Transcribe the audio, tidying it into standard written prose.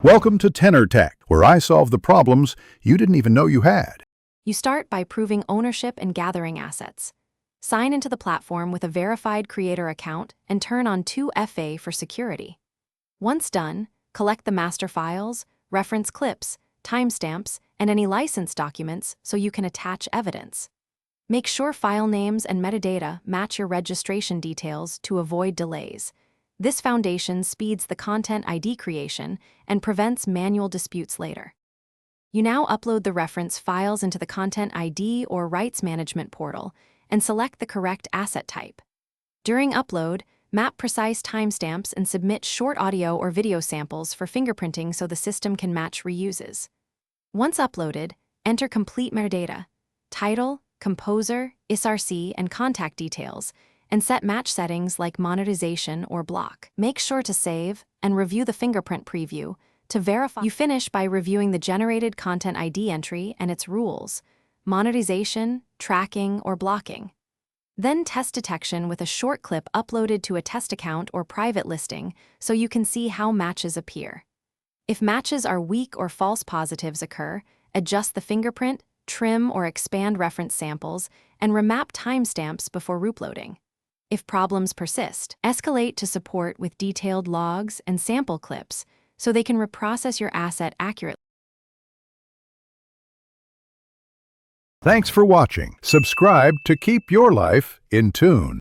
Welcome to Tenor Tech, where I solve the problems you didn't even know you had. You start by proving ownership and gathering assets. Sign into the platform with a verified creator account and turn on 2FA for security. Once done, collect the master files, reference clips, timestamps, and any license documents so you can attach evidence. Make sure file names and metadata match your registration details to avoid delays. This foundation speeds the content ID creation and prevents manual disputes later. You now upload the reference files into the Content ID or Rights Management portal and select the correct asset type. During upload, map precise timestamps and submit short audio or video samples for fingerprinting so the system can match reuses. Once uploaded, enter complete metadata, title, composer, ISRC, and contact details, and set match settings like monetization or block. Make sure to save and review the fingerprint preview to verify. You finish by reviewing the generated Content ID entry and its rules, monetization, tracking, or blocking. Then test detection with a short clip uploaded to a test account or private listing so you can see how matches appear. If matches are weak or false positives occur, adjust the fingerprint, trim or expand reference samples, and remap timestamps before uploading. If problems persist, escalate to support with detailed logs and sample clips so they can reprocess your asset accurately. Thanks for watching. Subscribe to keep your life in tune.